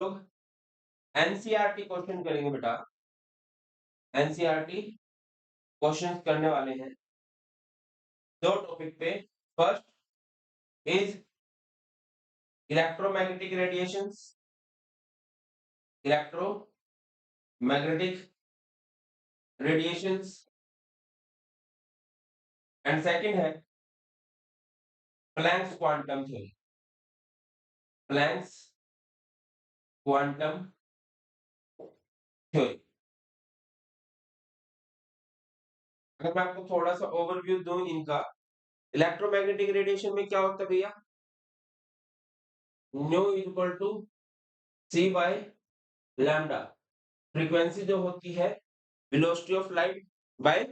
लोग NCERT question करेंगे बेटा। एनसीईआरटी क्वेश्चन करने वाले हैं दो टॉपिक पे। First is electromagnetic radiations, electromagnetic radiations, and second है Planck's quantum theory. Planck's quantum theory. अगर मैं आपको थोड़ा सा ओवरव्यू दूं इनका, इलेक्ट्रोमैग्नेटिक रेडिएशन में क्या होता है भैया, nu equal to c by lambda. Frequency जो होती है velocity of light by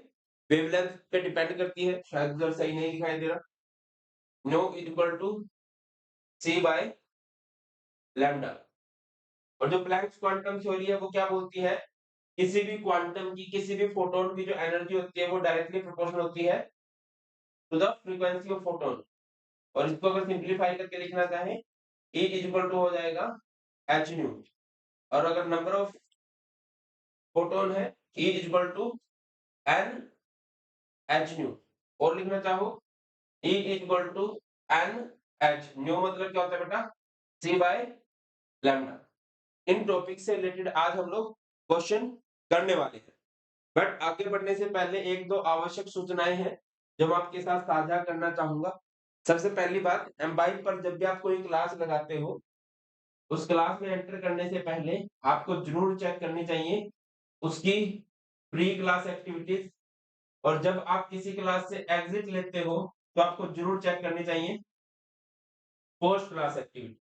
wavelength पे डिपेंड करती है। शायद उधर सही नहीं दिखाई दे रहा। Nu equal to c by lambda. और जो प्लैंक्स क्वांटम थ्योरी है वो क्या बोलती है, किसी भी क्वांटम की, किसी भी फोटोन की जो एनर्जी होती है वो डायरेक्टली प्रोपोर्शनल होती है to the frequency of photon. और इसको अगर सिंप्लीफाई करके लिखना चाहें, E इक्वल टू हो जाएगा एच न्यू। और अगर नंबर ऑफ फोटोन है, E equal to n h nu. और लिखना चाहो, E equal to n h nu. मतलब क्या होता है बेटा, सी बाय लैम्डा। इन टॉपिक से रिलेटेड आज हम लोग क्वेश्चन करने वाले हैं। बट आगे बढ़ने से पहले एक दो आवश्यक सूचनाएं हैं जो मैं आपके साथ साझा करना चाहूंगा। सबसे पहली बात, एम्बाइट पर जब भी आप कोई क्लास लगाते हो, उस क्लास में एंटर करने से पहले आपको जरूर चेक करनी चाहिए उसकी प्री क्लास एक्टिविटीज। और जब आप किसी क्लास से एग्जिट लेते हो तो आपको जरूर चेक करनी चाहिए पोस्ट क्लास एक्टिविटी।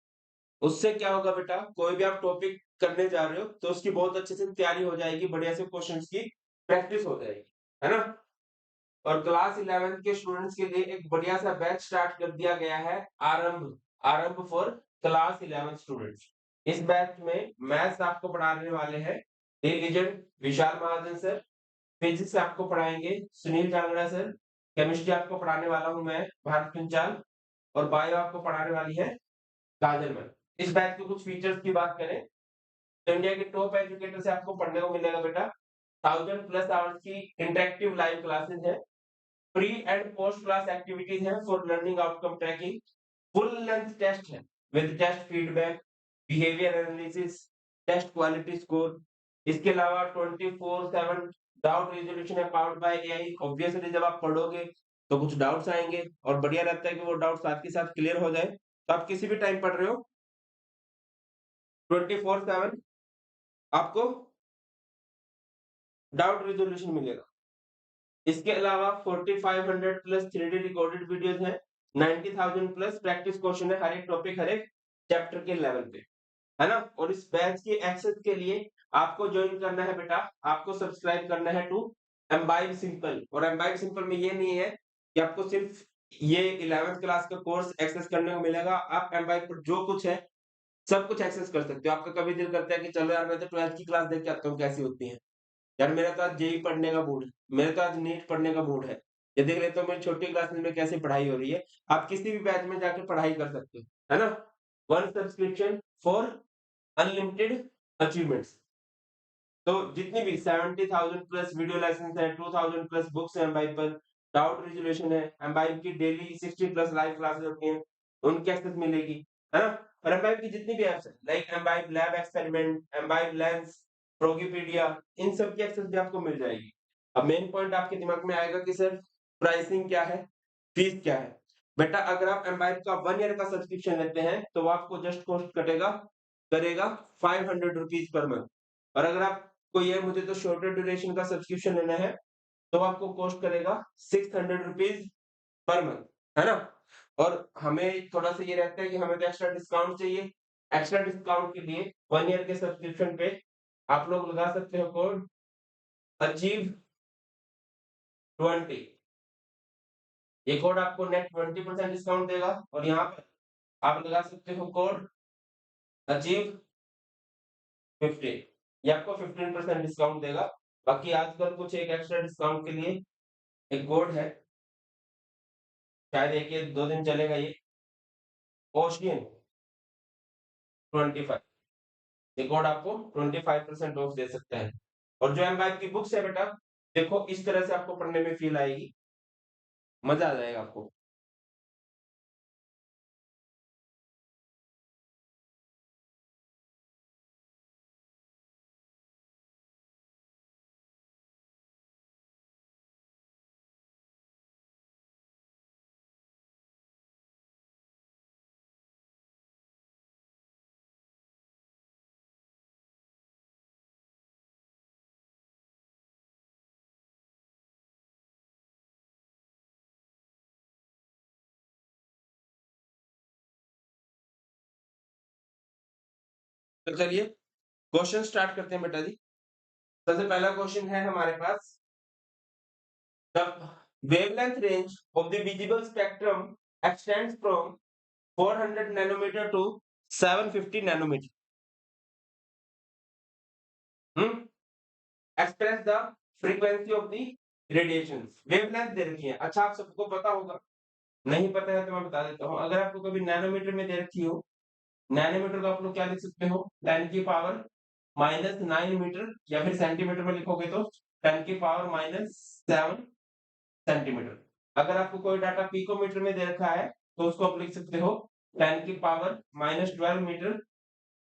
उससे क्या होगा बेटा, कोई भी आप टॉपिक करने जा रहे हो तो उसकी बहुत अच्छे से तैयारी हो जाएगी, बढ़िया से क्वेश्चंस की प्रैक्टिस हो जाएगी, है ना। और क्लास 11 के स्टूडेंट्स के लिए एक बढ़िया सा बैच स्टार्ट कर दिया गया है, आरंभ। आरंभ फॉर क्लास 11 स्टूडेंट्स। इस बैच में मैथ्स आपको पढ़ाने वाले हैं लीजेंड विशाल महाजन सर। फिजिक्स आपको पढ़ाएंगे सुनील जांगड़ा सर। केमिस्ट्री आपको पढ़ाने वाला हूं मैं भारत पंचाल। और बायो आपको पढ़ाने वाली है काजल मैम। इस बैच के कुछ फीचर्स की बात करें तो इंडिया के टॉप एजुकेटर से आपको पढ़ने को मिलेगा बेटा। 1000+ आवर्स की इंटरेक्टिव लाइव क्लासेस है। Pre and post class activities है for learning outcome tracking. Full length test है with test feedback, behaviour analysis, test quality score. इसके अलावा 24/7 डाउट रिजोल्यूशन है पावर्ड बाय एआई। ऑब्वियसली जब आप पढ़ोगे तो कुछ डाउट्स आएंगे और बढ़िया रहता है कि वो डाउट साथ के साथ क्लियर हो जाए। तो आप किसी भी टाइम पढ़ रहे हो, 24/7 आपको डाउट रिजोल्यूशन मिलेगा। इसके अलावा 4500+ 3D रिकॉर्डेड वीडियोस हैं। 90,000+ प्रैक्टिस क्वेश्चन है हर एक टॉपिक, हर एक चैप्टर के लेवल पे, है ना। और इस बैच के एक्सेस के लिए आपको ज्वाइन करना है बेटा, आपको सब्सक्राइब करना है टू एम्बाइब सिंपल। और एम्बाइब सिंपल में ये नहीं है कि आपको सिर्फ ये 11th क्लास का कोर्स एक्सेस करने को मिलेगा। आप एम्बाइब पर जो कुछ है सब कुछ एक्सेस कर सकते हो। आपका कभी दिल करता है कि चलो यार मैं तो 12th की क्लास देख के आता हूँ कैसी होती है, यार मेरा तो आज जेई पढ़ने का मूड है, मेरा तो आज नीट पढ़ने का मूड है, ये देख लेता हूँ मेरी छोटी क्लास में कैसे पढ़ाई हो रही है। आप किसी भी बैच में जाके पढ़ाई कर सकते हो, है ना। One subscription for unlimited achievements. तो जितनी भी 70,000+ वीडियो लेसन है, 2,000+ बुक्स है एम्बाइब पर, डाउट रिजोल्यूशन है, एम्बाइब की डेली 60+ लाइव क्लासेस होती हैं, उनकी एक्सेस मिलेगी, है ना। और एम्बाइब की जितनी भी एप्स है like Embibe lab experiment, Embibe lens, Progipedia, इन सब की एक्सेस भी आपको मिल जाएगी। अब मेन पॉइंट आपके दिमाग में आएगा कि सर प्राइसिंग क्या है, फीस क्या है। बेटा अगर आप एम्बाइब का 1 ईयर का सब्सक्रिप्शन लेते हैं तो वो आपको जस्ट कॉस्ट करेगा 500 रुपीज पर मंथ। और अगर आपको ये मुझे तो शॉर्टर ड्यूरेशन का सब्सक्रिप्शन लेना है तो आपको कॉस्ट करेगा 600 रुपीज पर मंथ, है ना। और हमें थोड़ा सा ये रहता है कि हमें तो एक्स्ट्रा डिस्काउंट चाहिए। एक्स्ट्रा डिस्काउंट के लिए 1 ईयर के सब्सक्रिप्शन पे आप लोग लगा सकते हो कोड अचीव 20। ये कोड आपको नेट 20% डिस्काउंट देगा। और यहाँ पर आप लगा सकते हो कोड अचीव 15, ये आपको 15% डिस्काउंट देगा। बाकी आजकल कुछ एक एक्स्ट्रा डिस्काउंट के लिए एक कोड है, शायद एक या दो दिन चलेगा ये, ओशियन 25। ये कोड आपको 25% ऑफ दे सकता है। और जो एम5 की बुक्स है बेटा, देखो इस तरह से आपको पढ़ने में फील आएगी, मजा आ जाएगा आपको। तो चलिए क्वेश्चन स्टार्ट करते हैं बेटा जी। सबसे पहला क्वेश्चन है हमारे पास, the wavelength range of the visible spectrum extends from 400 nanometer to 750 nanometer. Hmm? Express the frequency of the radiations. Wavelength दे रखी है। अच्छा, आप सबको पता होगा, नहीं पता है तो मैं बता देता हूँ। अगर आपको कभी नैनोमीटर में दे रखी हो, नैनोमीटर को आप लोग क्या लिख सकते हो, 10⁻⁻⁹ या फिर सेंटीमीटर में लिखोगे तो 10⁻⁻7 सेंटीमीटर। अगर आपको कोई डाटा पिकोमीटर में दे रखा है तो उसको आप लिख सकते हो 10⁻⁻12 मीटर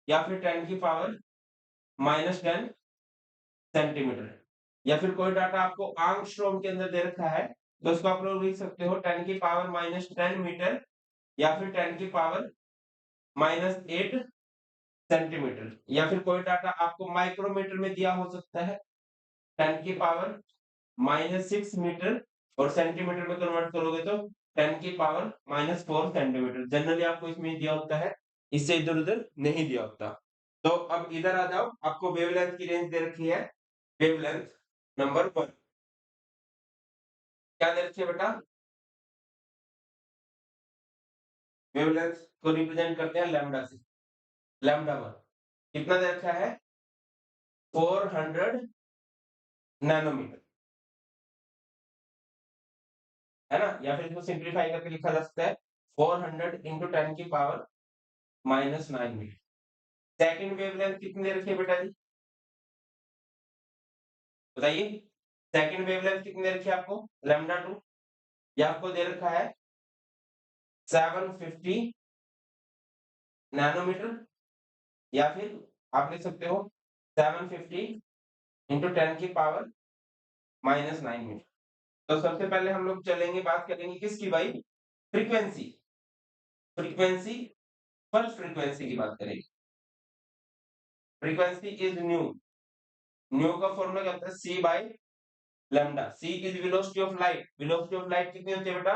या फिर 10⁻⁻10 सेंटीमीटर। या फिर कोई डाटा आपको आंगस्ट्रॉम के अंदर दे रखा है तो उसको आप लोग लिख सकते हो 10⁻⁻10 मीटर या फिर 10⁻⁻8 सेंटीमीटर। या फिर कोई डाटा आपको माइक्रोमीटर में दिया हो सकता है 10⁻⁻6 मीटर और सेंटीमीटर में कन्वर्ट करोगे तो 10⁻⁻4 सेंटीमीटर। जनरली आपको इसमें दिया होता है, इससे इधर उधर नहीं दिया होता। तो अब इधर आ जाओ, आपको वेवलेंथ की रेंज दे रखी है। वेवलेंथ नंबर 1 क्या दे रखी है बेटा, वेवलेंथ को रिप्रेजेंट करते हैं लैम्डा से। लैम्डा 1 कितना दे रखा है, 400 नैनोमीटर, है ना। या फिर इसको सिंप्लीफाई करके लिखा जा सकता है 400 इंटू 10⁻⁻9 मीटर। सेकंड वेवलेंथ कितनी दे रखी है बेटा जी, बताइए। सेकंड वेवलेंथ कितनी दे रखी है आपको, लैम्डा 2। ये आपको दे रखा है 750 नैनोमीटर या फिर आप लिख सकते हो 750 इंटू 10⁻⁻9 मीटर। तो सबसे पहले हम लोग चलेंगे, बात करेंगे किसकी भाई, फ्रीक्वेंसी। फ्रीक्वेंसी, फर्स्ट फ्रीक्वेंसी की बात करेंगे। Frequency is nu. न्यू का फॉर्मूला क्या होता है, c by lambda. C is velocity of light. Velocity of light कितनी होती है बेटा,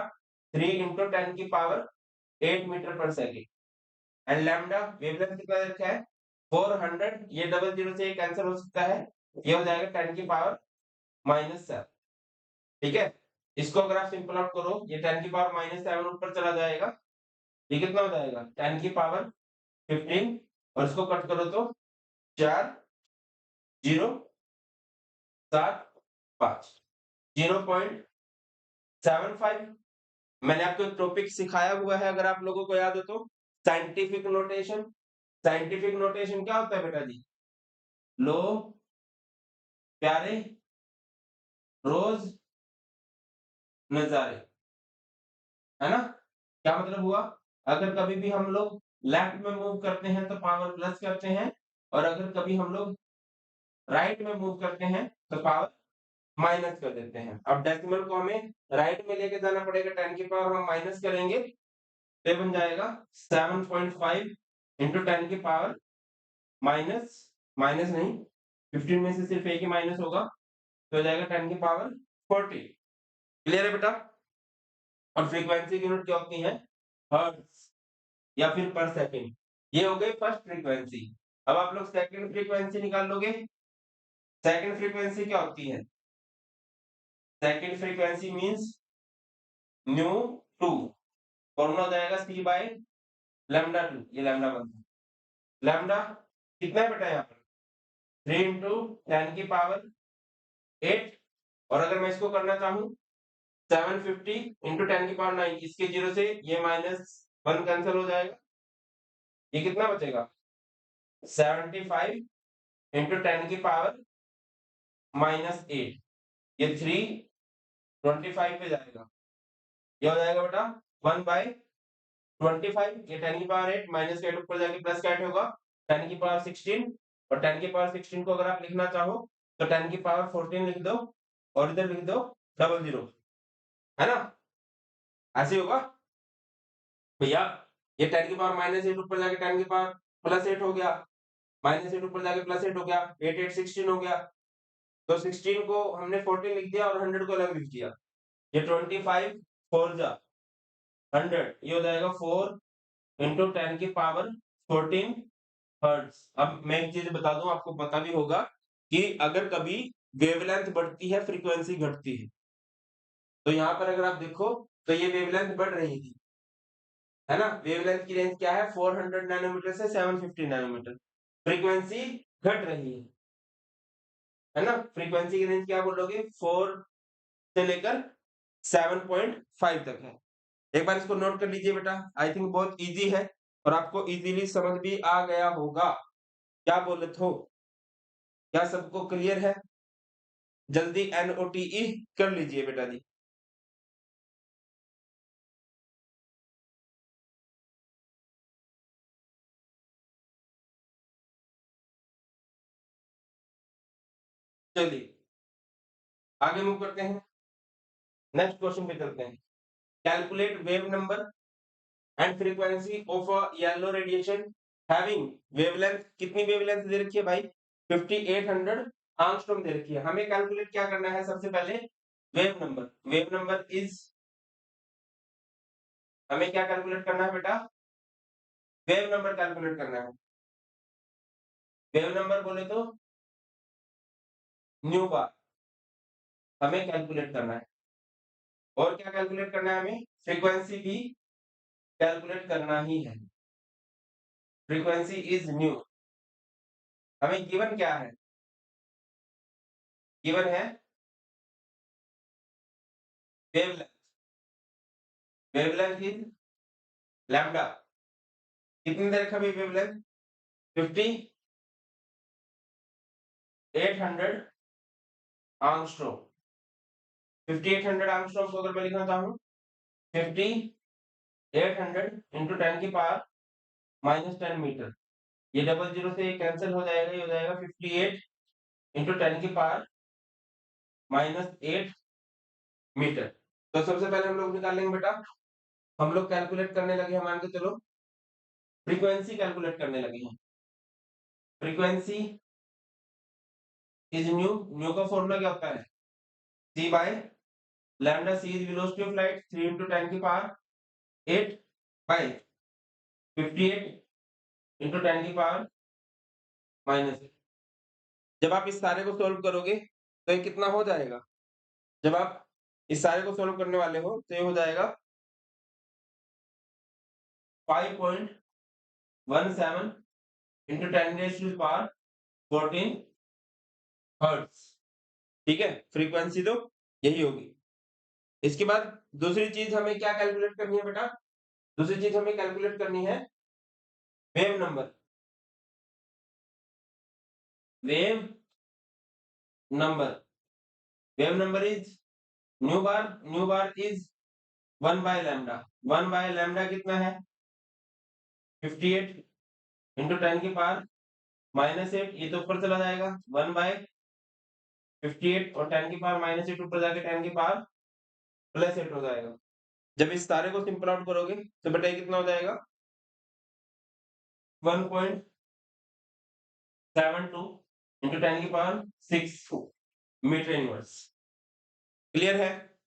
3 into 10⁻8 metre per second. And lambda wavelength कितना रखा है 400। ये डबल जीरो से कैंसिल हो सकता है, ये हो जाएगा 10⁻⁻7। ठीक है। इसको अगर आप सिंपल आउट करो, ये 10⁻⁻7 ऊपर चला जाएगा, ये कितना हो जाएगा 10⁻15 और इसको कट करो तो 4,075 0.75। मैंने आपको एक टॉपिक सिखाया हुआ है, अगर आप लोगों को याद हो तो, साइंटिफिक नोटेशन। साइंटिफिक नोटेशन क्या होता है बेटा जी, लो, प्यारे, रोज, नजारे, है ना। क्या मतलब हुआ, अगर कभी भी हम लोग लेफ्ट में मूव करते हैं तो पावर प्लस करते हैं, और अगर कभी हम लोग राइट में मूव करते हैं तो पावर माइनस कर देते हैं। अब डेसिमल को हमें राइट में लेके जाना पड़ेगा, 10 की पावर हम माइनस करेंगे तो ये बन जाएगा 7.5 इंटू 10 की पावर माइनस, माइनस नहीं, 15 में से सिर्फ एक ही माइनस होगा तो हो जाएगा 10 की पावर 40। क्लियर है बेटा। और फ्रीक्वेंसी की यूनिट क्या होती है, हर्ट्ज या फिर पर सेकंड। ये हो गई फर्स्ट फ्रीक्वेंसी। अब आप लोग सेकंड फ्रीक्वेंसी निकाल लोगे। सेकंड फ्रीक्वेंसी क्या होती है, second frequency means new 2, formula हो जाएगा सी बाय लैम्डा 2। ये लैम्डा 1 था। लैम्डा कितना है बेटा यहाँ पर, 3 इंटू 10⁻8। और अगर मैं इसको करना चाहूँ 750 इंटू 10⁻9, इसके जीरो से ये -1 कैंसिल हो जाएगा, ये कितना बचेगा 75 इंटू 10 की पावर -8, ये 325 पे जाएगा। ये हो जाएगा बेटा 1/25, ये 10 की पावर 8 -8 ऊपर जाके प्लस का 8 होगा 10 की पावर 16, और 10 की पावर 16 को अगर आप लिखना चाहो तो 10 की पावर 14 लिख दो और इधर लिख दो 00, है ना? ऐसे ही होगा भैया। ये 10 की पावर -8 ऊपर जाके 10 की पावर +8 हो गया, -8 ऊपर जाके +8 हो गया, 8 8 16 हो गया। तो 16 को हमने 14 लिख दिया और 100 को अलग लिख दिया। ये 25 4 जा 100, ये हो जाएगा 4 इंटू 10 की पावर 14 हर्ट्ज। अब मैं एक चीज बता दूं, आपको पता भी होगा कि अगर कभी वेवलेंथ बढ़ती है फ्रीक्वेंसी घटती है। तो यहाँ पर अगर आप देखो तो ये वेवलेंथ बढ़ रही थी, है ना? वेवलेंथ की रेंज क्या है? 400 नैनोमीटर से 750 नैनोमीटर। फ्रीक्वेंसी घट रही है ना? फ्रीक्वेंसी की रेंज क्या बोलोगे? 4 से लेकर 7.5 तक है। एक बार इसको नोट कर लीजिए बेटा, आई थिंक बहुत इजी है और आपको इजीली समझ भी आ गया होगा। क्या बोले तो? क्या सबको क्लियर है? जल्दी NOTE कर लीजिए बेटा जी। चलिए आगे मूव करते हैं, नेक्स्ट क्वेश्चन पे चलते हैं। Calculate wave number and frequency of a yellow radiation having wavelength. कितनी वेवलेंथ दे रखी है भाई? 5800 एंगस्ट्रॉम दे रखी है। हमें कैलकुलेट क्या करना है? सबसे पहले wave number. Wave number is, हमें क्या कैलकुलेट करना है बेटा? वेव नंबर कैलकुलेट करना है। वेव नंबर बोले तो न्यू बार हमें कैलकुलेट करना है। और क्या कैलकुलेट करना है हमें? फ्रीक्वेंसी भी कैलकुलेट करना ही है। Frequency is new. हमें गिवन क्या है? गिवन है वेवलेंथ। Wavelength is lambda. कितनी देर का वेवलेंथ? 5800 आर्मस्ट्रॉन्ग। 5800 आर्मस्ट्रॉन्ग को अगर मैं लिखना चाहूँ 5800 इंटू 10 की पावर -10 मीटर, ये 00 से कैंसिल हो जाएगा, ये हो जाएगा 58 इंटू 10 की पावर -8 मीटर। तो सबसे पहले हम लोग निकालेंगे बेटा, हम लोग कैलकुलेट करने लगे हैं, मान के चलो फ्रीक्वेंसी कैलकुलेट करने लगे हैं। Frequency is nu. न्यू का फॉर्मूला क्या होता है? c by lambda. c is velocity of light, 3 into 10 की पावर 8 बाय 58 इंटू 10 की पावर -8। जब आप इस सारे को सोल्व करोगे तो ये कितना हो जाएगा? जब आप इस सारे को सोल्व करने वाले हो तो ये हो जाएगा 5.17 into 10 raise to power 14 hertz. ठीक है, फ्रीक्वेंसी तो यही होगी। इसके बाद दूसरी चीज हमें क्या कैलकुलेट करनी है बेटा? दूसरी चीज हमें कैलकुलेट करनी है wave number. Wave number, wave number is nu bar. New bar is 1 by lambda. 1 by lambda कितना है? 58 इंटू 10 की पावर -8, ये तो ऊपर चला जाएगा 1 बाय 58 और 10 की पावर -8 ऊपर जाके 10 की पावर +8 हो जाएगा। जब इस सारे को सिंपल आउट करोगे तो बेटा ये कितना हो जाएगा? 1.72 इंटू 10 की पावर 6 मीटर इनवर्स। क्लियर है?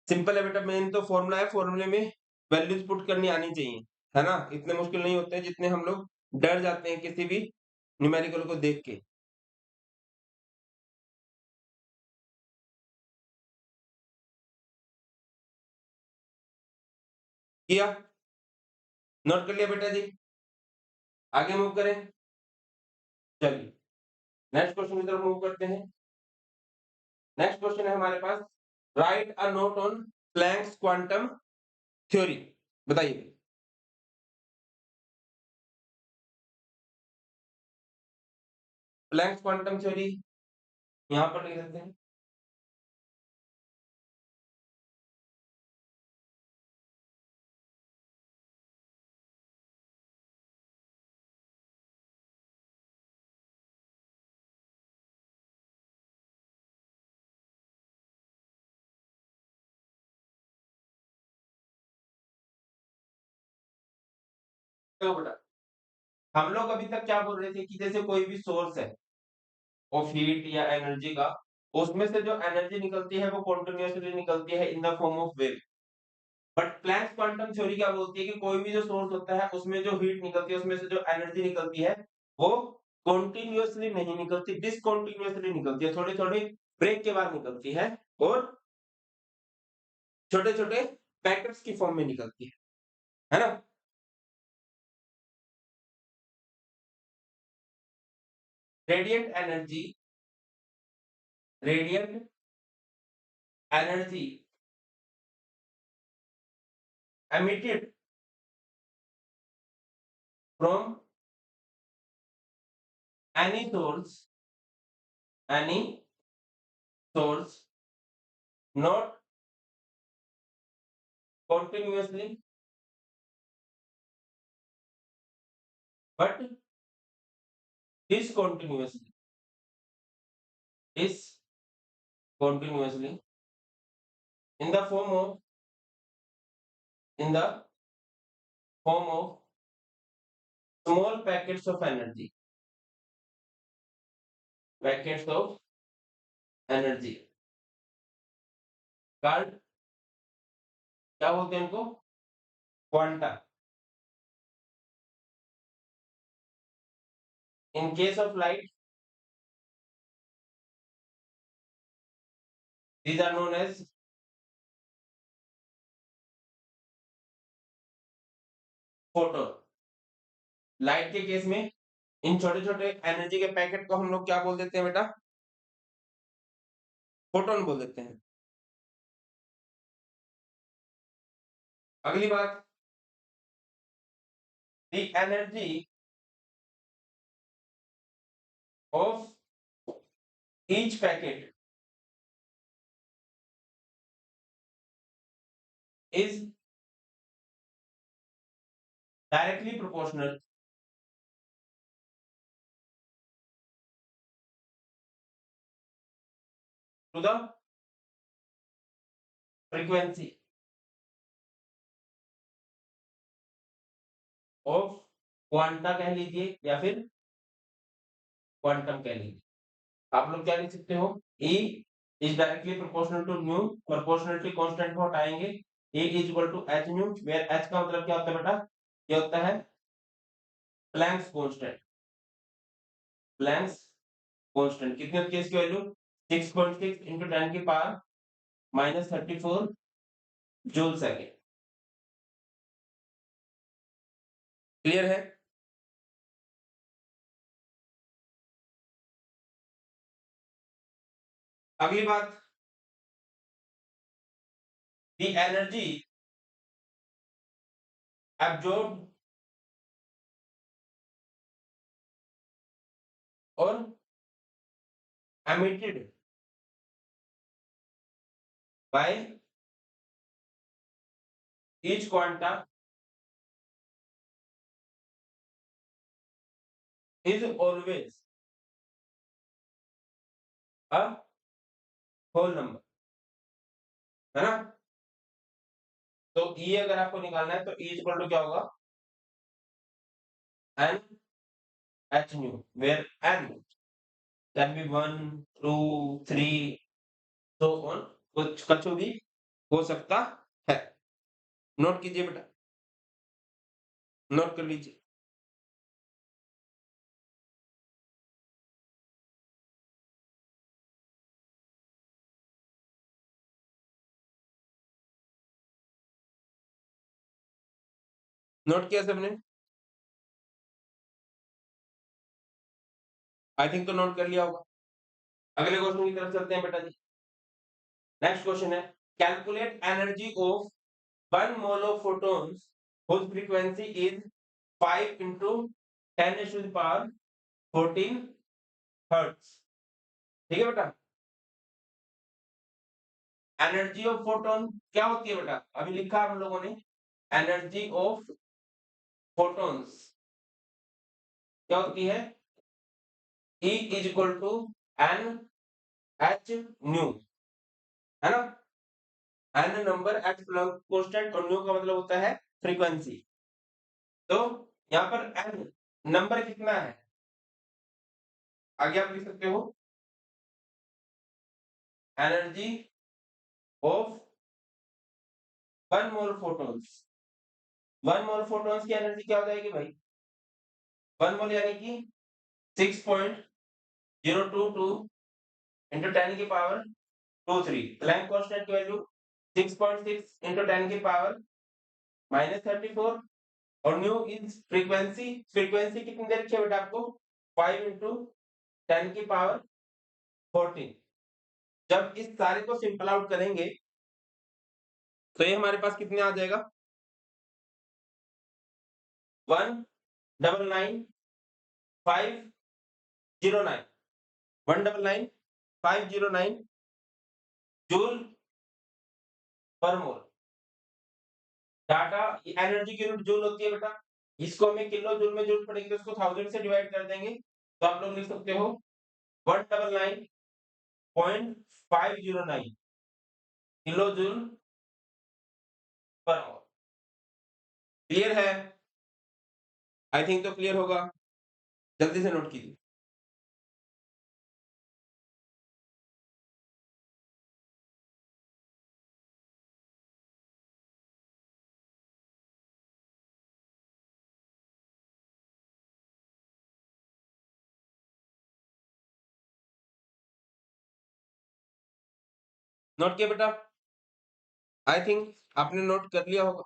सिंपल है बेटा, मेन तो फॉर्मूला है, फॉर्मूले में वैल्यूज पुट करनी आनी चाहिए, है ना? इतने मुश्किल नहीं होते हैं जितने हम लोग डर जाते हैं किसी भी न्यूमेरिकल को देख के। किया? नोट कर लिया बेटा जी? आगे मूव करें। चलिए नेक्स्ट क्वेश्चन की तरफ मूव करते हैं। नेक्स्ट क्वेश्चन है हमारे पास, right a note on Planck's quantum theory. बताइए। प्लैंक्स क्वांटम थ्योरी यहाँ पर लिख देते हैं। तो बेटा हम लोग अभी तक क्या बोल रहे थे कि जैसे कोई भी सोर्स है ऑफ हीट या एनर्जी का, उसमें से जो एनर्जी निकलती है वो कॉन्टिन्यूसली निकलती है in the form of wave. But Planck's quantum theory क्या बोलती है कि कोई भी जो सोर्स होता है उसमें जो हीट निकलती है, उसमें से जो एनर्जी निकलती है वो कॉन्टिन्यूसली नहीं निकलती, डिसकॉन्टिन्यूसली निकलती है, थोड़ी थोड़ी ब्रेक के बाद निकलती है और छोटे छोटे पैकेट्स की फॉर्म में निकलती है ना। Radiant energy, radiant energy emitted from any source, any source, not continuously but discontinuously, discontinuously in the form of, in the form of small packets of energy, packets of energy called, क्या बोलते हैं उनको, quanta. In case of light, these are known as photon। Light के case में इन छोटे छोटे energy के packet को हम लोग क्या बोल देते हैं बेटा, फोटोन बोल देते हैं। अगली बात, the energy of each packet is directly proportional to the frequency of quanta कह लीजिए या फिर क्वांटम कह लीजिए। आप लोग क्या लिख सकते हो, E is directly proportional to nu, proportionality constant को हटाएंगे, E is equal to h nu, where h का मतलब क्या होता है बेटा, ये होता है प्लैंक्स कांस्टेंट। प्लैंक्स कांस्टेंट कितनी होती है इसकी वैल्यू, 6.6 into 10 की पावर -34 जूल सेकेंड। क्लियर है। अगली बात, द एनर्जी एब्जॉर्ब और emitted by each quanta is always a whole number, है ना। तो E अगर आपको निकालना है तो E इक्वल टू क्या होगा, n h nu, where n can be 1 2 3 so on, कुछ कछु भी हो सकता है। नोट कीजिए बेटा, नोट कर लीजिए। नोट किया सबने, आई थिंक तो नोट कर लिया होगा। अगले क्वेश्चन की तरफ चलते हैं बेटा जी। नेक्स्ट क्वेश्चन है, calculate energy of 1 mole of photons whose frequency is 5 into 10 to the power 14 hertz. ठीक है बेटा। एनर्जी ऑफ फोटोन क्या होती है बेटा, अभी लिखा हम लोगों ने, एनर्जी ऑफ फोटॉन्स क्या होती है, E is equal to n h nu, है ना। N number, h Planck constant और न्यू का मतलब होता है फ्रीक्वेंसी। तो यहाँ पर एन नंबर कितना है, आगे आप लिख सकते हो energy of one mole photons. One mole photons की एनर्जी क्या हो जाएगी भाई, वन मोल यानी कि 6.022 इंटू 10 की पावर 23। प्लैंक कांस्टेंट की वैल्यू 6.6 इंटू 10 की पावर -34। और न्यू इज फ्रीक्वेंसी, फ्रीक्वेंसी कितनी दे रखी है बेटा आपको, 5 इंटू 10 की पावर 14। जब इस सारे को सिंपल आउट करेंगे तो ये हमारे पास कितने आ जाएगा, 199,509, 199,509 जूल पर मोल। डाटा एनर्जी की यूनिट जूल होती है बेटा, इसको हमें किलो जूल में जरूरत पड़ेगी तो उसको 1000 से डिवाइड कर देंगे, तो आप लोग लिख सकते हो 199.509 किलो जूल पर मोल। क्लियर है, आई थिंक तो क्लियर होगा, जल्दी से नोट कीजिए। नोट किया बेटा, आई थिंक आपने नोट कर लिया होगा।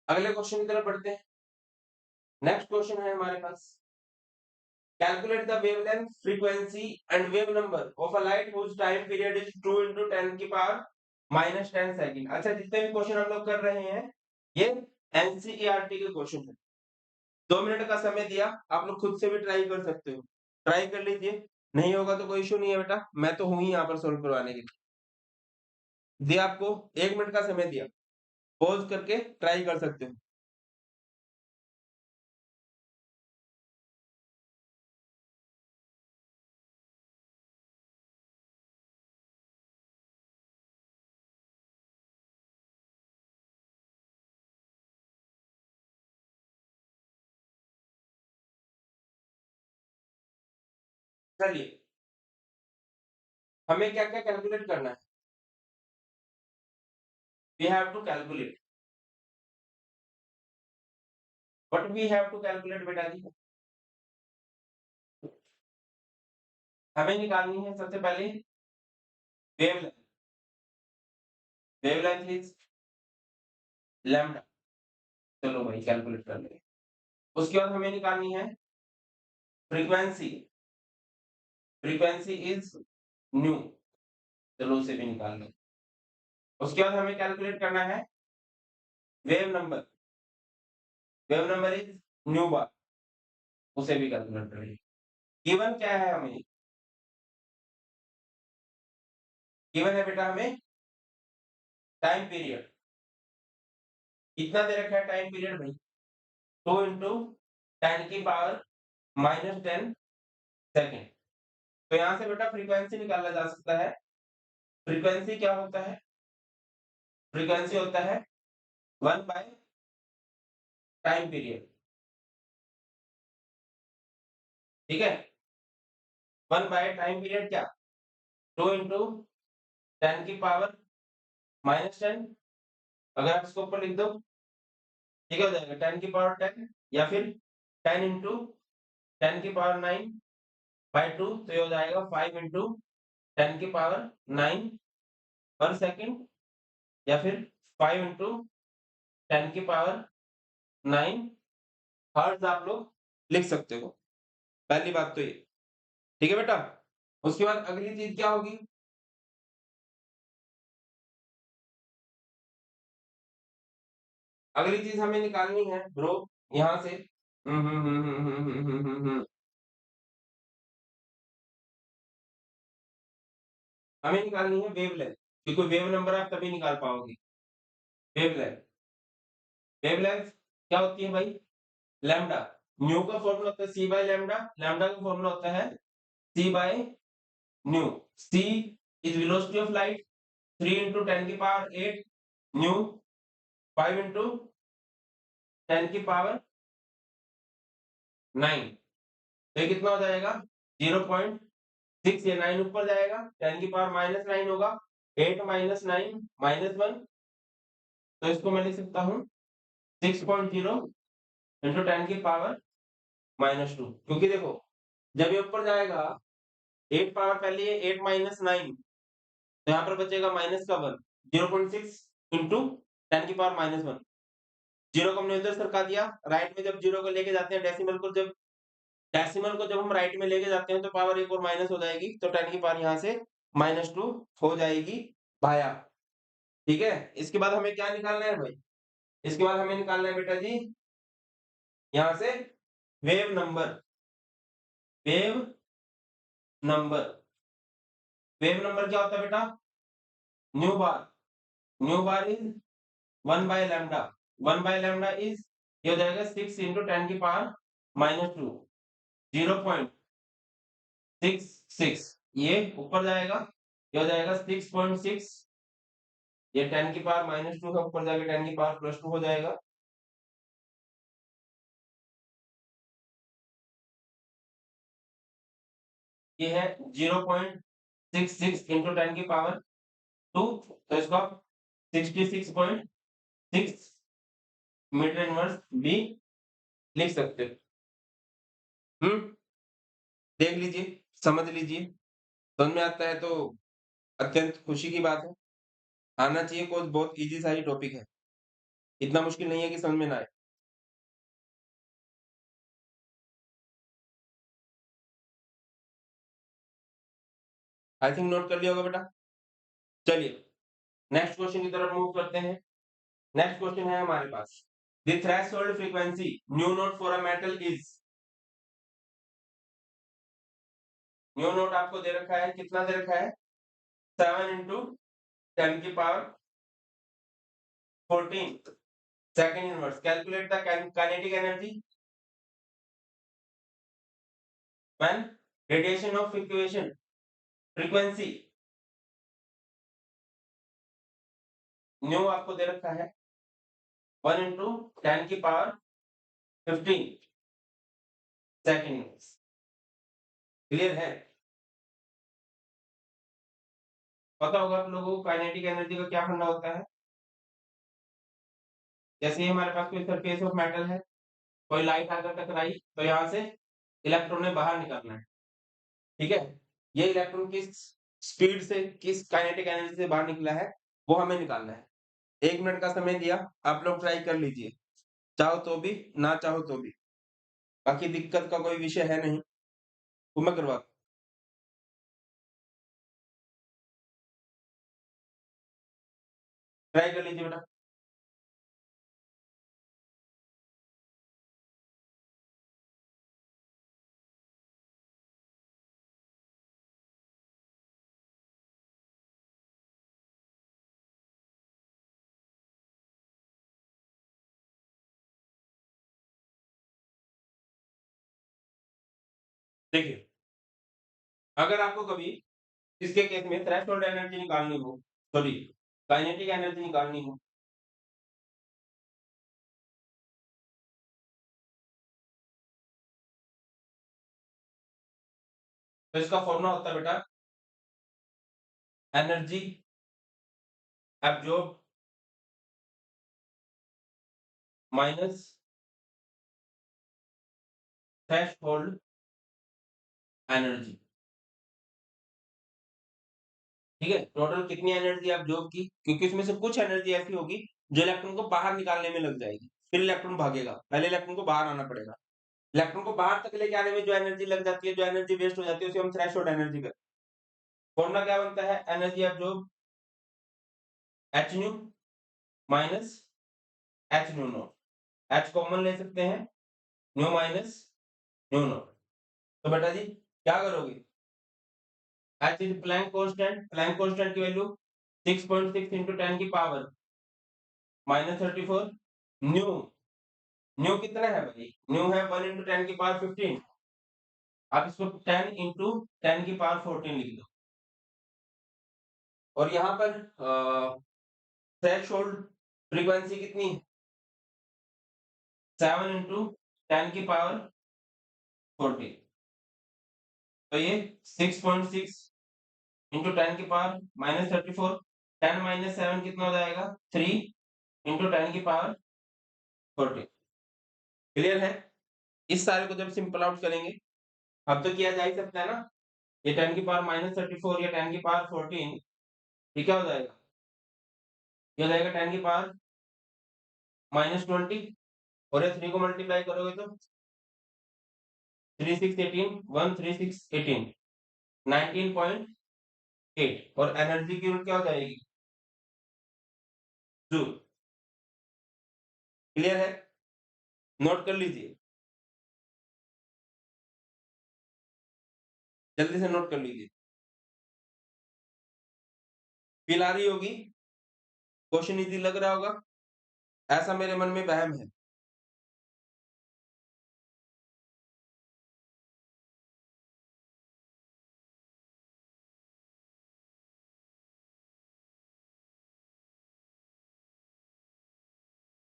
अगले क्वेश्चन की तरफ बढ़ते हैं। नेक्स्ट क्वेश्चन है हमारे पास, calculate the wavelength, frequency and wave number of a light whose time period is 2 into 10 की पावर -10 सेकंड। अच्छा, जितने भी क्वेश्चन हम लोग कर रहे हैं ये एनसीईआरटी के क्वेश्चन है। 2 मिनट का समय दिया, आप लोग खुद से भी ट्राई कर सकते हो, ट्राई कर लीजिए, नहीं होगा तो कोई इशू नहीं है बेटा, मैं तो हूं ही यहाँ पर सोल्व करवाने के लिए। दिया आपको 1 मिनट का समय दिया, पॉज करके ट्राई कर सकते हो। चलिए, हमें क्या क्या कैलकुलेट करना है, we have to calculate, what we have to calculate बेटा जी, हमें निकालनी है सबसे पहले वेवलेंथ, वेवलेंथ इज लैम्डा। चलो भाई कैलकुलेट कर ले। उसके बाद हमें निकालनी है फ्रीक्वेंसी, फ्रीक्वेंसी इज न्यू, चलो उसे भी निकाल लो। उसके बाद हमें कैलकुलेट करना है wave number, wave number is nu bar, उसे भी कैलकुलेट कर लीजिए। गिवन क्या है हमें, गिवन है बेटा हमें टाइम पीरियड, कितना दे रखा है टाइम पीरियड भाई, 2 इंटू 10 की पावर -10 सेकेंड। तो यहाँ से बेटा फ्रीक्वेंसी निकाला जा सकता है, फ्रीक्वेंसी क्या होता है, फ्रीक्वेंसी होता है 1 बाय टाइम पीरियड, ठीक है। 1 बाय टाइम पीरियड क्या, 2 इंटू 10 की पावर -10, अगर आप इसको ऊपर लिख दो ठीक हो जाएगा 10 की पावर 10, या फिर 10 इंटू 10 की पावर 9 बाई 2, तो ये हो जाएगा 5 इंटू 10 की पावर 9 पर सेकेंड, या फिर 5 इंटू 10 की पावर 9 हर्ट्ज आप लोग लिख सकते हो। पहली बात तो ये, ठीक है बेटा। उसके बाद अगली चीज क्या होगी, अगली चीज हमें निकालनी है ब्रो यहाँ से हमें निकालनी है वेवलेंथ, क्योंकि वेव नंबर आप तभी निकाल पाओगे। वेवलेंथ, वेवलेंथ क्या होती है भाई? लैम्डा। न्यू का फॉर्मूला होता है सी बाय लैम्डा, लैम्डा का फॉर्मूला होता है c by nu. C is velocity of light, 3 into 10 की पावर 8, न्यू 5 into 10 की पावर 9। तो ये कितना हो जाएगा? 0.6, ये 9 ऊपर जाएगा, 10 की पावर -9 होगा, 8 - 9 -1, तो इसको मैं लिख सकता हूँ 6.0 into 10 की पावर -2। क्योंकि देखो जब ये ऊपर जाएगा 8 पावर पहले ये 8 - 9, तो यहाँ पर बचेगा माइनस का 1, 0.6 into 10 की पावर -1। जीरो को हमने उधर सरका दिया, राइट में जब जीरो को लेके जाते हैं डेसिमल को जब हम राइट में लेके जाते हैं तो पावर एक और माइनस हो जाएगी, तो 10 की पावर यहाँ से -2 हो जाएगी भाया। ठीक है, इसके बाद हमें क्या निकालना है भाई? इसके बाद हमें निकालना है बेटा जी यहाँ से wave number. Wave number, wave number क्या होता है बेटा? New bar, new bar is 1 by lambda, 1 by lambda is, ये हो जाएगा 6 into 10 की पावर -2, 0.66, ये ऊपर जाएगा, ये हो जाएगा 6.6, ये 10 की पावर -2 का ऊपर जाके 10 की पावर +2 हो जाएगा। ये है 0.66 into 10 की पावर 2, तो इसको आप 66.6 मीटर इनवर्स भी लिख सकते हो। देख लीजिए, समझ लीजिए, समझ में आता है तो अत्यंत खुशी की बात है। आना चाहिए, कोई बहुत ईज़ी सा ही टॉपिक है। इतना मुश्किल नहीं है कि समझ में ना आए। आई थिंक नोट कर लिया होगा बेटा। चलिए नेक्स्ट क्वेश्चन की तरफ मूव करते हैं। नेक्स्ट क्वेश्चन है हमारे पास, the threshold frequency nu naught for a metal is. Nu naught आपको दे रखा है, कितना दे रखा है? 7 into 10 की power 14 second inverse. Calculate the kinetic energy when radiation of equation frequency. New आपको दे रखा है 1 into 10 की पावर 15 सेकंड इनवर्स। क्लियर है? पता होगा आप लोगों को काइनेटिक एनर्जी का क्या फंडा होता है। जैसे ही हमारे पास कोई सरफेस ऑफ मेटल है, कोई लाइट आकर टकराई, तो यहाँ से इलेक्ट्रॉन ने बाहर निकलना है। ठीक है, ये इलेक्ट्रॉन किस स्पीड से, किस काइनेटिक एनर्जी से बाहर निकला है, वो हमें निकालना है। 1 मिनट का समय दिया, आप लोग ट्राई कर लीजिए, चाहो तो भी, ना चाहो तो भी। बाकी दिक्कत का कोई विषय है नहीं, वो मैं करवा। ट्राई कर लीजिए बेटा। देखिए, अगर आपको कभी इसके केस में थ्रेशोल्ड एनर्जी निकालनी हो, सॉरी काइनेटिक एनर्जी निकालनी हो, तो इसका फॉर्मूला होता है बेटा energy absorb minus threshold energy. ठीक है, टोटल कितनी एनर्जी एब्जॉर्ब की, क्योंकि उसमें से कुछ एनर्जी ऐसी होगी जो इलेक्ट्रॉन को बाहर निकालने में लग जाएगी, फिर इलेक्ट्रॉन भागेगा, पहले इलेक्ट्रॉन को बाहर आना पड़ेगा। इलेक्ट्रॉन को बाहर तक लेके आने में जो एनर्जी लग जाती है, जो एनर्जी वेस्ट हो जाती है, उसे हम थ्रेशोल्ड एनर्जी कहते हैं। फॉर्मूला क्या बनता है? Energy absorb H new minus H new not. H common ले सकते हैं, न्यू माइनस न्यू नॉट। तो बेटा जी क्या करोगे? एच इज प्लैंक कांस्टेंट की वैल्यू 6.6 इंटू 10 की पावर -34। न्यू न्यू कितना है भाई? न्यू है 1 इंटू 10 की पावर 15। आप इसको 10 इंटू 10 की पावर 14 लिख दो। और यहाँ पर थ्रेशोल्ड फ्रीक्वेंसी कितनी है? 7 इंटू 10 की पावर 14। तो ये 6.6 इंटू 10 की पावर -34। 10 माइनस 7 कितना हो जाएगा? 3 इंटू 10 की पावर 14। क्लियर है? इस सारे को जब सिंपल आउट करेंगे, अब तो किया जा ही सकता है ना, ये 10 की पावर -34 या 10 की पावर 14, ये क्या हो जाएगा? ये हो जाएगा 10 की पावर -20, और ये 3 को मल्टीप्लाई करोगे तो 3 6 18, 1 3 6 18, 19.8। और एनर्जी की यूनिट क्या हो जाएगी? जूल। क्लियर है? नोट कर लीजिए, जल्दी से नोट कर लीजिए। फील आ रही होगी? क्वेश्चन इजी लग रहा होगा, ऐसा मेरे मन में वहम है।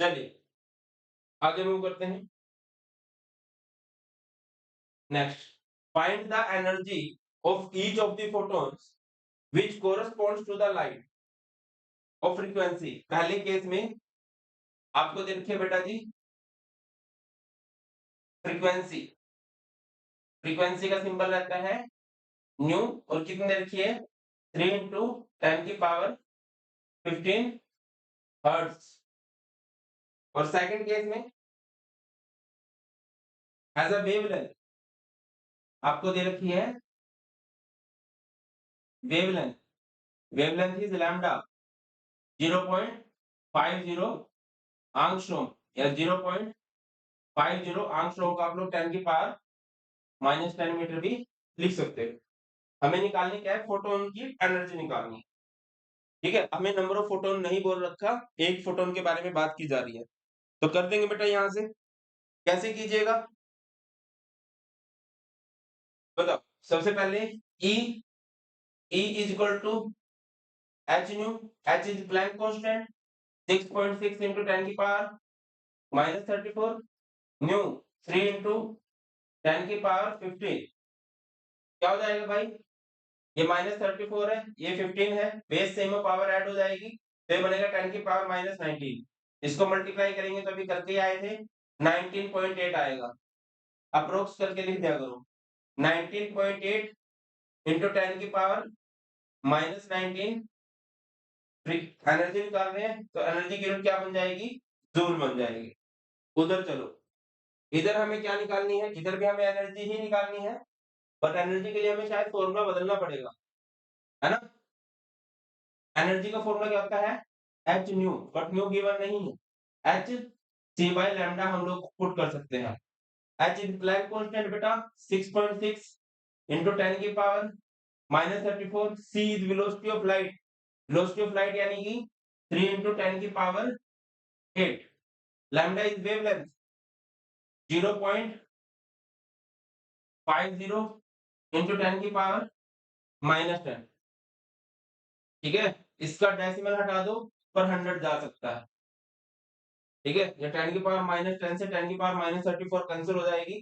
चलिए आगे मूव करते हैं। Next, find the energy of each of the photons which corresponds to the light of frequency. पहले केस में आपको दे रखी है बेटा जी फ्रीक्वेंसी। फ्रीक्वेंसी का सिंबल रहता है न्यू, और कितनी दे रखी है? 3 इंटू 10 की पावर 15 हर्ट्ज। और सेकंड केस में एज अ वेवलेंथ आपको दे रखी है वेवलेंथ। वेवलेंथ इज लैम्डा 0.50 आंगस्ट्रॉम, या 0.50 आंगस्ट्रॉम का आप लोग 10 की पावर -10 मीटर भी लिख सकते हो। हमें निकालनी क्या है? फोटोन की एनर्जी निकालनी है। ठीक है, हमें नंबर ऑफ फोटोन नहीं बोल रखा, एक फोटोन के बारे में बात की जा रही है। तो कर देंगे बेटा यहां से। कैसे कीजिएगा बताओ? सबसे पहले E is equal to h nu. H is Planck constant 6.6 into 10 की पावर -34। न्यू 3 इंटू 10 की पावर 15। क्या हो जाएगा भाई? ये -34 है, ये 15 है, बेस सेम पावर ऐड हो जाएगी, तो ये बनेगा 10 की पावर -19। इसको मल्टीप्लाई करेंगे तो अभी करके आए थे 19.8 आएगा। अप्रोक्स करके लिख दिया करो। 19.8 इंटू 10 की पावर -19। एनर्जी निकाल रहे हैं तो एनर्जी की यूनिट क्या बन जाएगी? जूल बन जाएगी। उधर चलो, इधर हमें क्या निकालनी है? इधर भी हमें एनर्जी ही निकालनी है, बट एनर्जी के लिए हमें शायद फॉर्मूला बदलना पड़ेगा, है ना? एनर्जी का फॉर्मूला क्या होता है? H new, but new given नहीं है। एच सी बाई लैम्डा हम लोग पुट कर सकते हैं। एच इज प्लैंक कांस्टेंट बेटा 6.6 इंटू 10 की power -34। C is velocity of light, velocity of light यानी कि 3 इंटू 10 की power 8। Lambda is wavelength 0.50 into 10 की पावर -10। ठीक है, इसका डेसिमल हटा दो, पर 100 जा सकता है। ठीक है, ये 10 की पावर -10 से 10 की पावर -34 कैंसिल हो जाएगी,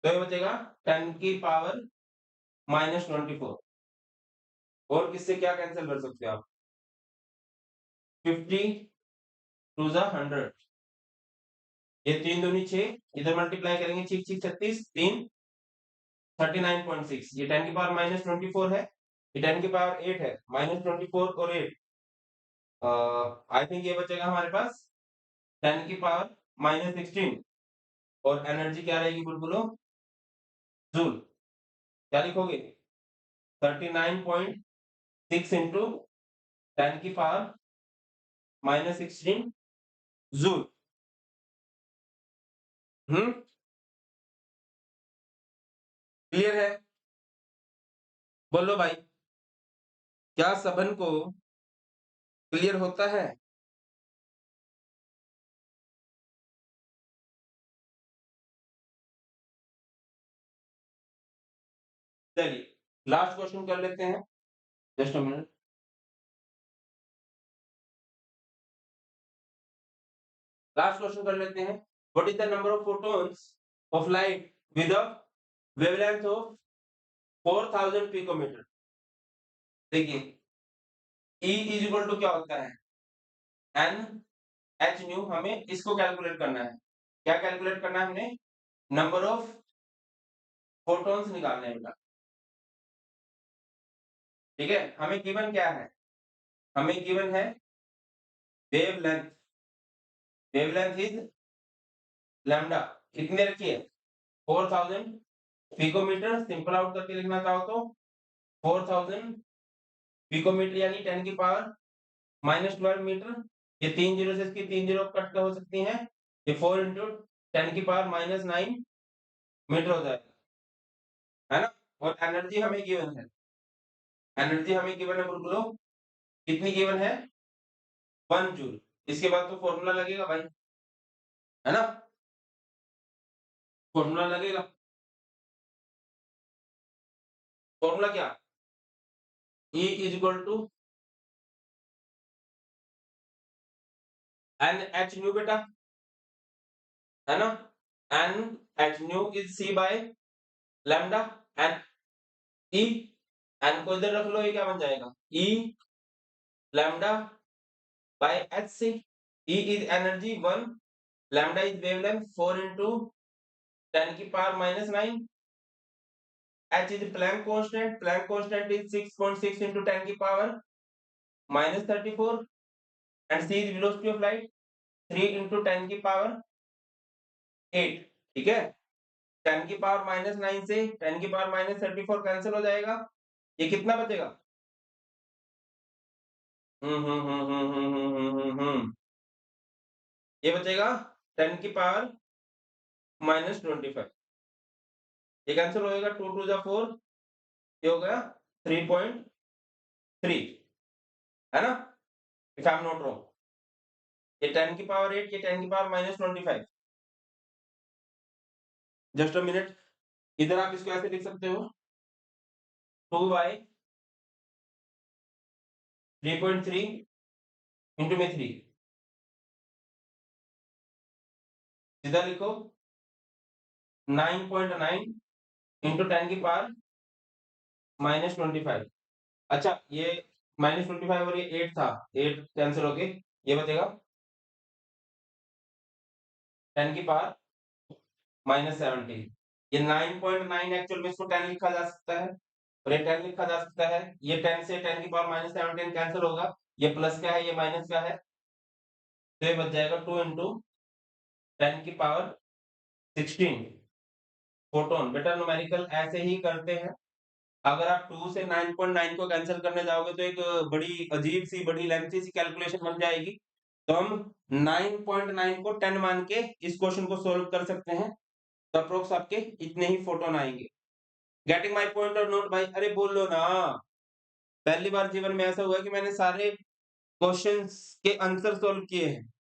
तो ये बचेगा 10 की पावर -24। और किससे क्या कैंसिल कर सकते हो आप? 50 टू ज़ा 100, ये 3 दूनी 6, इधर मल्टीप्लाई करेंगे 6 6 36, 3 39.6। ये 10 की पावर -24 है, ये 10 की पावर 8 है, -24 और 8, आई थिंक ये बचेगा हमारे पास 10 की पावर -16। और एनर्जी क्या रहेगी बुलबुलो? जूल। क्या लिखोगे? 39.6 इंटू 10 की पावर -16 जूल। क्लियर है? बोलो भाई। क्या सबन को क्लियर होता है? चलिए लास्ट क्वेश्चन कर लेते हैं। Just a minute. Last question कर लेते हैं। What is the number of photons of light with a wavelength of 4000 picometre? देखिए E इज इक्वल टू क्या होता है? N h nu. हमें इसको कैलकुलेट करना है। क्या कैलकुलेट करना है हमने? नंबर ऑफ फोटॉन्स निकालने हैं बेटा। ठीक है, हमें गिवन क्या है? हमें गिवन है वेवलेंथ। Wavelength is lambda. कितने रखी है? 4000 पिकोमीटर। सिंपल आउट करके लिखना चाहो तो 4000 पिकोमीटर यानी 10 की पावर -12 मीटर। ये 3 जीरो से इसकी 3 जीरो कट हो सकती हैं। ये 4 इंटू 10 की पावर -9 मीटर हो जाएगा, है ना। और एनर्जी हमें गिवन है। एनर्जी हमें गिवन है बिल्कुल। कितनी गिवन है? 1 जूल। इसके बाद तो फॉर्मूला लगेगा भाई, है ना। फॉर्मूला लगेगा। फॉर्मूला क्या? E is equal to n h nu बेटा, है ना। N h nu is c by lambda. N e, n को इधर रख लो, ये क्या बन जाएगा? E lambda by h c. E is energy 1, lambda is wavelength 4 into 10 की power -9। H is Planck constant. Planck constant is 6.6 into 10 की power -34। And c is velocity of light 3 into 10 की पावर 8। ठीक है। 10 की पावर -9 से 10 की power -34 cancel हो जाएगा। ये कितना बचेगा? ये बचेगा 10 की पावर -25। ये कैंसिल होएगा। 2 टू जा 4, ये हो गया 3.3, है ना। If I am not wrong. ये 10 की पावर 8, ये 10 की पावर -25। Just a minute. इधर आप इसको ऐसे लिख सकते हो 2/3.3 इंटू में 3। सीधा लिखो 9.9 इंटू 10 की पावर -25। अच्छा, ये -25 और ये 8 था, 8 कैंसिल होके ये बचेगा 10 की पावर -17। ये 9.9 एक्चुअल में इसको 10 लिखा जा सकता है और ये 10 लिखा जा सकता है। ये 10 से 10 की पावर -17 कैंसिल होगा। ये प्लस का है, ये माइनस का है, तो ये बच जाएगा 2 इंटू 10 की पावर 16 फोटोन। बेटा न्यूमेरिकल ऐसे ही करते हैं। अगर आप 2 से 9.9 को कैंसिल करने जाओगे तो एक बड़ी अजीब सी, बड़ी लेंथी सी कैलकुलेशन बन जाएगी। तो हम 9.9 को 10 मान के इस क्वेश्चन को सोल्व कर सकते हैं। तो अप्रोक्स आपके इतने ही फोटोन आएंगे। गेटिंग माय पॉइंट और नोट भाई? अरे बोल लो ना। पहली बार जीवन में ऐसा हुआ कि मैंने सारे क्वेश्चंस के आंसर सोल्व किए हैं।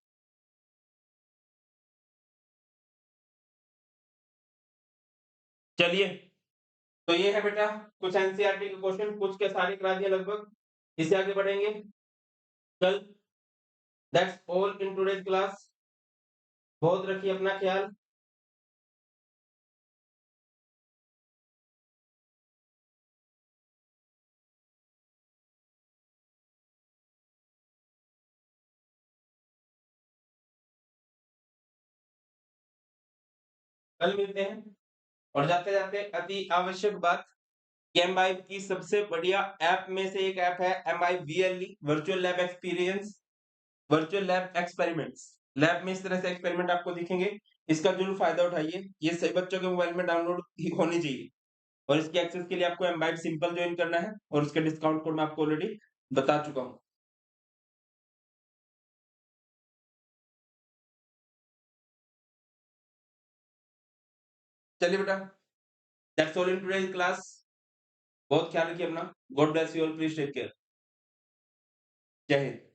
चलिए, तो ये है बेटा कुछ एनसीईआरटी के क्वेश्चन, कुछ के सारे करा दिए लगभग। इससे आगे बढ़ेंगे कल। That's all in today's class. बहुत रखिए अपना ख्याल। कल मिलते हैं। और जाते जाते अति आवश्यक बात, एमवाइब की सबसे बढ़िया ऐप में से एक ऐप है Embibe VLE, virtual lab experience, virtual lab experiments. Lab में इस तरह से एक्सपेरिमेंट आपको दिखेंगे। इसका जरूर फायदा उठाइए। ये सभी बच्चों के मोबाइल में डाउनलोड होनी चाहिए। और इसके एक्सेस के लिए आपको एमवाइब सिंपल ज्वाइन करना है और उसके डिस्काउंट कोड मैं आपको ऑलरेडी बता चुका हूँ। चलिए बेटा, that's all in today's class. बहुत ख्याल रखिए अपना। God bless you all, please take care. जय हिंद।